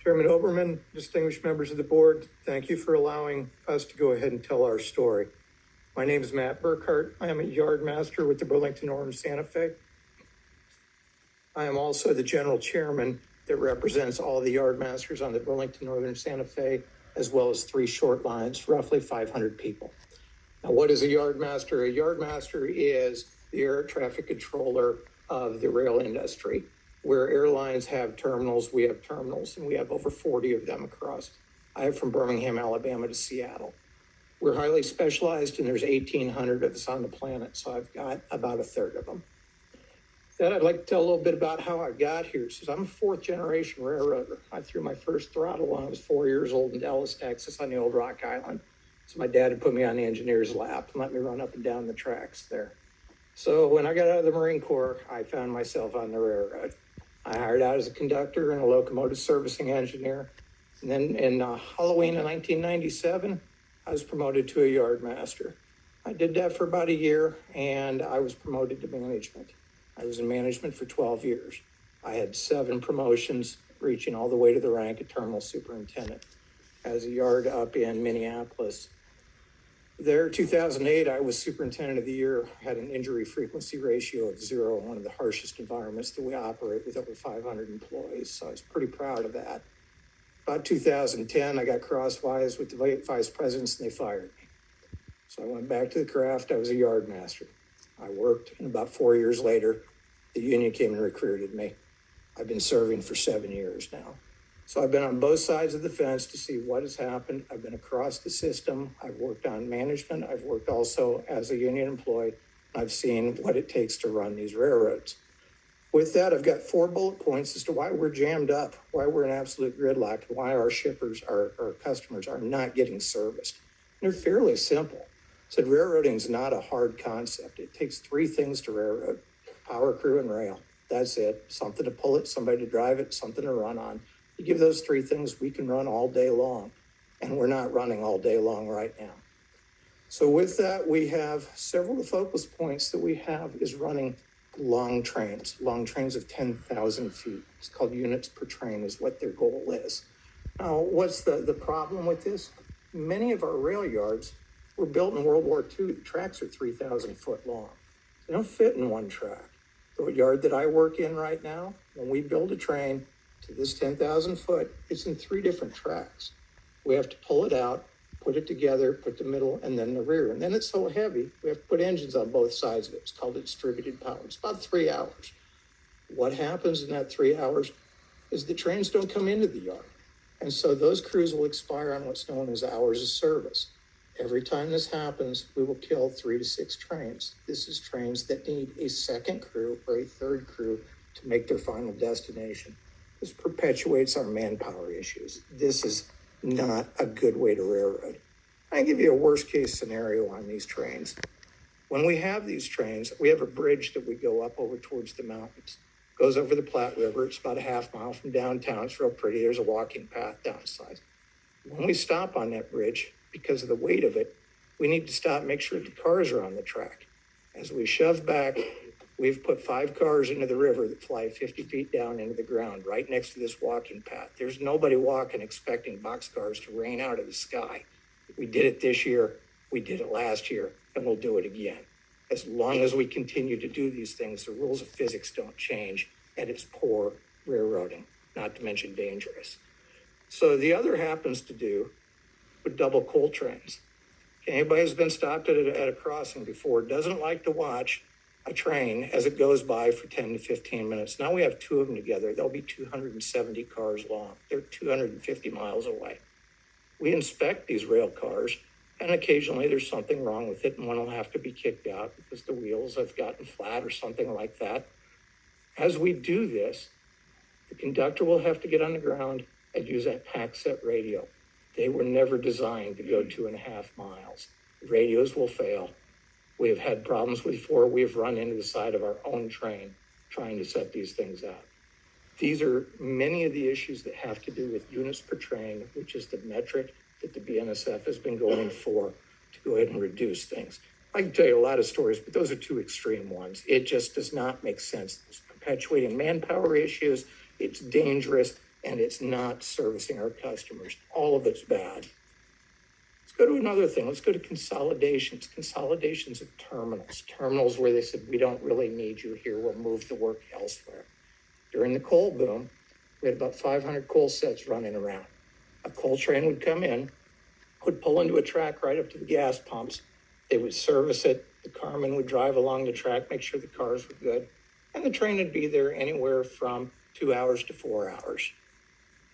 Chairman Oberman, distinguished members of the board, thank you for allowing us to go ahead and tell our story. My name is Matt Burkhart. I am a Yardmaster with the Burlington Northern Santa Fe. I am also the general chairman that represents all the Yardmasters on the Burlington Northern Santa Fe, as well as 3 short lines, roughly 500 people. Now, what is a Yardmaster? A Yardmaster is the air traffic controller of the rail industry. Where airlines have terminals, we have terminals, and we have over 40 of them across. I have from Birmingham, Alabama to Seattle. We're highly specialized, and there's 1,800 of us on the planet, so I've got about a third of them. Then I'd like to tell a little bit about how I got here. So I'm a 4th-generation railroader. I threw my first throttle when I was 4 years old in Dallas, Texas on the old Rock Island. So my dad had put me on the engineer's lap and let me run up and down the tracks there. So when I got out of the Marine Corps, I found myself on the railroad. I hired out as a conductor and a locomotive servicing engineer. And then in Halloween of 1997, I was promoted to a Yardmaster. I did that for about a year, and I was promoted to management. I was in management for 12 years. I had 7 promotions, reaching all the way to the rank of terminal superintendent as a yard up in Minneapolis. There, 2008, I was superintendent of the year, had an injury frequency ratio of 0, one of the harshest environments that we operate with over 500 employees. So I was pretty proud of that. About 2010, I got crosswise with the vice presidents and they fired me. So I went back to the craft. I was a Yardmaster. I worked, and about 4 years later, the union came and recruited me. I've been serving for 7 years now. So I've been on both sides of the fence to see what has happened. I've been across the system. I've worked on management. I've worked also as a union employee. I've seen what it takes to run these railroads. With that, I've got 4 bullet points as to why we're jammed up, why we're in absolute gridlock, and why our shippers, our customers are not getting serviced. And they're fairly simple. I said railroading is not a hard concept. It takes 3 things to railroad: power, crew, and rail. That's it. Something to pull it, somebody to drive it, something to run on. You give those 3 things, we can run all day long, and we're not running all day long right now. So with that, we have several of the focus points that we have is running long trains of 10,000 feet. It's called units per train is what their goal is. Now, what's the problem with this? Many of our rail yards were built in World War II. The tracks are 3,000 foot long. They don't fit in one track. The yard that I work in right now, when we build a train, to this 10,000 foot, it's in 3 different tracks. We have to pull it out, put it together, put the middle, and then the rear. And then it's so heavy, we have to put engines on both sides of it. It's called distributed power. It's about 3 hours. What happens in that 3 hours is the trains don't come into the yard. And so those crews will expire on what's known as hours of service. Every time this happens, we will kill 3 to 6 trains. This is trains that need a second crew or a third crew to make their final destination. This perpetuates our manpower issues. This is not a good way to railroad. I give you a worst case scenario on these trains. When we have these trains, we have a bridge that we go up over towards the mountains. It goes over the Platte River. It's about a half mile from downtown. It's real pretty. There's a walking path downside. When we stop on that bridge, because of the weight of it, we need to stop, make sure the cars are on the track. As we shove back, we've put 5 cars into the river that fly 50 feet down into the ground right next to this walking path. There's nobody walking expecting boxcars to rain out of the sky. We did it this year, we did it last year, and we'll do it again. As long as we continue to do these things, the rules of physics don't change, and it's poor railroading, not to mention dangerous. So the other happens to do with double coal trains. Anybody who's been stopped at a crossing before doesn't like to watch a train as it goes by for 10 to 15 minutes. Now we have 2 of them together. They'll be 270 cars long. They're 250 miles away. We inspect these rail cars, and occasionally there's something wrong with it, and one will have to be kicked out because the wheels have gotten flat or something like that. As we do this, the conductor will have to get on the ground and use that pack set radio. They were never designed to go 2.5 miles. Radios will fail. We have had problems before. We have run into the side of our own train trying to set these things up. These are many of the issues that have to do with units per train, which is the metric that the Bnsf has been going for to go ahead and reduce things. I can tell you a lot of stories, but those are 2 extreme ones. It just does not make sense. It's perpetuating manpower issues. It's dangerous. and it's not servicing our customers. All of it's bad. Let's go to another thing. Let's go to consolidations. Consolidations of terminals. Terminals where they said, we don't really need you here. We'll move the work elsewhere. During the coal boom, we had about 500 coal sets running around. A coal train would come in, would pull into a track right up to the gas pumps. They would service it. The carman would drive along the track, make sure the cars were good. And the train would be there anywhere from 2 hours to 4 hours.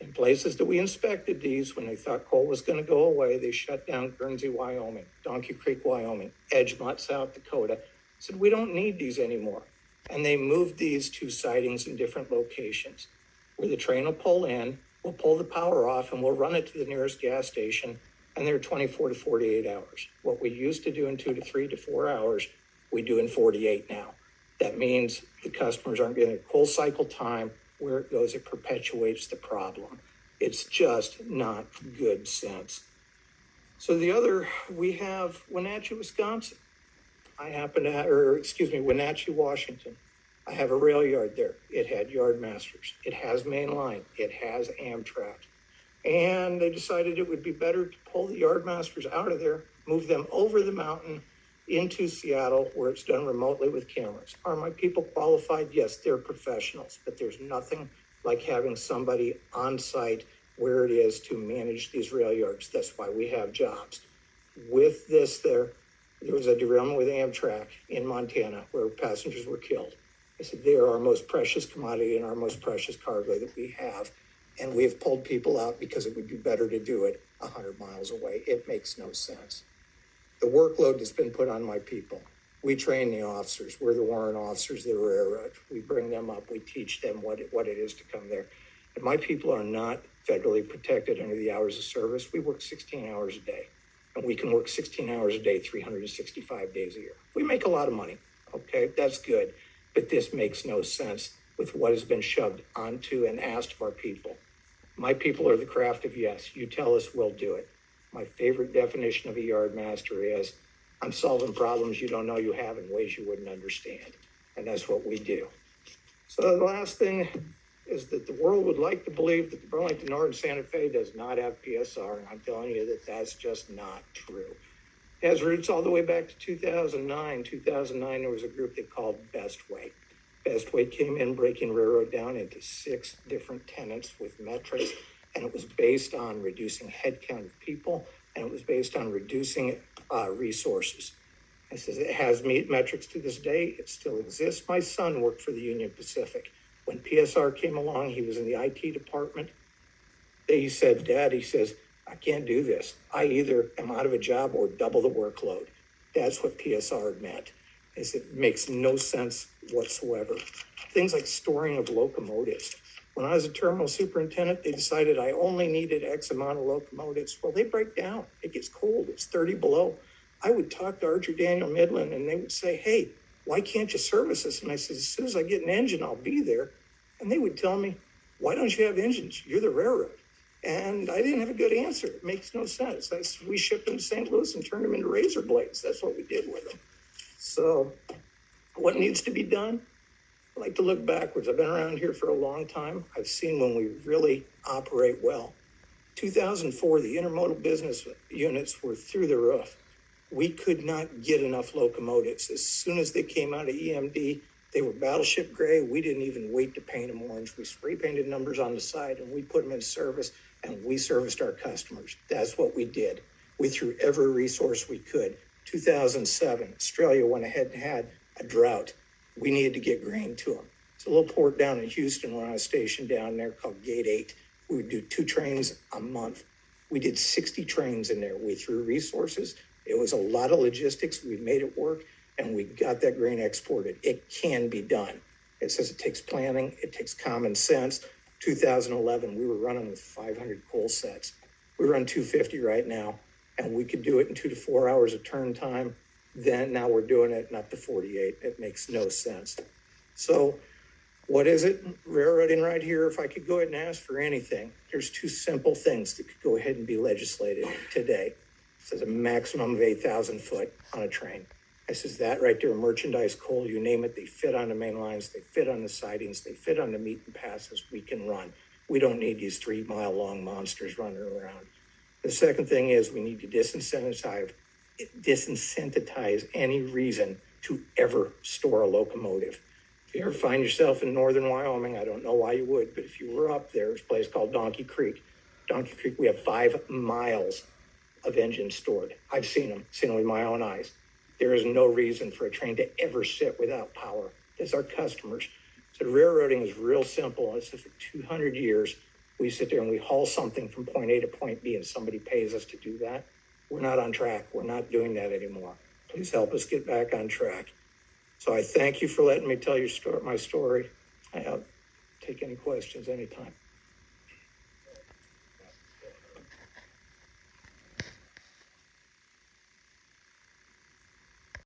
In places that we inspected these, when they thought coal was going to go away, they shut down Guernsey, Wyoming, Donkey Creek, Wyoming, Edgemont, South Dakota. Said, we don't need these anymore. And they moved these to sidings in different locations where the train will pull in, we'll pull the power off, and we'll run it to the nearest gas station. And they're 24 to 48 hours. What we used to do in 2 to 3 to 4 hours, we do in 48 now. That means the customers aren't getting a coal cycle time. Where it goes, it perpetuates the problem. It's just not good sense. So we have Wenatchee, Wisconsin. Wenatchee, Washington. I have a rail yard there. It had Yardmasters. It has main line. It has Amtrak. And they decided it would be better to pull the Yardmasters out of there, move them over the mountain into Seattle, where it's done remotely with cameras. Are my people qualified? Yes, they're professionals, but there's nothing like having somebody on site where it is to manage these rail yards. That's why we have jobs. With this, there was a derailment with Amtrak in Montana where passengers were killed. I said, they are our most precious commodity and our most precious cargo that we have. And we have pulled people out because it would be better to do it 100 miles away. It makes no sense. The workload that's been put on my people. We train the officers. We're the warrant officers of the railroad. We bring them up. We teach them what it is to come there. And my people are not federally protected under the hours of service. We work 16 hours a day. And we can work 16 hours a day, 365 days a year. We make a lot of money. Okay, that's good. But this makes no sense with what has been shoved onto and asked of our people. My people are the craft of yes. You tell us, we'll do it. My favorite definition of a yardmaster is, I'm solving problems you don't know you have in ways you wouldn't understand. And that's what we do. So the last thing is that the world would like to believe that the Burlington Northern Santa Fe does not have PSR. And I'm telling you that that's just not true. It has roots all the way back to 2009. 2009, there was a group they called Bestway. Bestway came in, breaking railroad down into 6 different tenants with metrics. And it was based on reducing headcount of people, and it was based on reducing resources. I says it has metrics to this day. It still exists. My son worked for the Union Pacific. When PSR came along, he was in the IT department. He said, Dad, he says, I can't do this. I either am out of a job or double the workload. That's what PSR meant. I said, it makes no sense whatsoever. Things like storing of locomotives. When I was a terminal superintendent, they decided I only needed X amount of locomotives. Well, they break down. It gets cold. It's 30 below. I would talk to Archer Daniel Midland, and they would say, hey, why can't you service us? And I said, as soon as I get an engine, I'll be there. And they would tell me, why don't you have engines? You're the railroad. And I didn't have a good answer. It makes no sense. We shipped them to St. Louis and turned them into razor blades. That's what we did with them. So what needs to be done? I like to look backwards. I've been around here for a long time. I've seen when we really operate well. 2004, the intermodal business units were through the roof. We could not get enough locomotives. As soon as they came out of EMD, they were battleship gray. We didn't even wait to paint them orange. We spray painted numbers on the side and we put them in service, and we serviced our customers. That's what we did. We threw every resource we could. 2007, Australia went ahead and had a drought. We needed to get grain to them. It's a little port down in Houston. We're on a station down there called Gate 8. We would do 2 trains a month. We did 60 trains in there. We threw resources. It was a lot of logistics. We made it work, and we got that grain exported. It can be done. It says it takes planning. It takes common sense. 2011, we were running with 500 coal sets. We run 250 right now, and we could do it in 2 to 4 hours of turn time. Then now we're doing it up to 48. It makes no sense. So what is it? Railroading right here. If I could go ahead and ask for anything, there's 2 simple things that could go ahead and be legislated today. It says a maximum of 8,000 foot on a train. I says that right there, merchandise, coal, you name it, they fit on the main lines, they fit on the sidings, they fit on the meet and passes. We can run. We don't need these 3 mile long monsters running around. The second thing is we need to disincentivize any reason to ever store a locomotive. If you ever find yourself in northern Wyoming, I don't know why you would, but if you were up there, there's a place called Donkey Creek. Donkey Creek, we have 5 miles of engines stored. I've seen them with my own eyes. There is no reason for a train to ever sit without power. That's our customers. So railroading is real simple. It's for 200 years. We sit there and we haul something from point A to point B and somebody pays us to do that. We're not on track. We're not doing that anymore. Please help us get back on track. So I thank you for letting me tell my story. I'll take any questions anytime.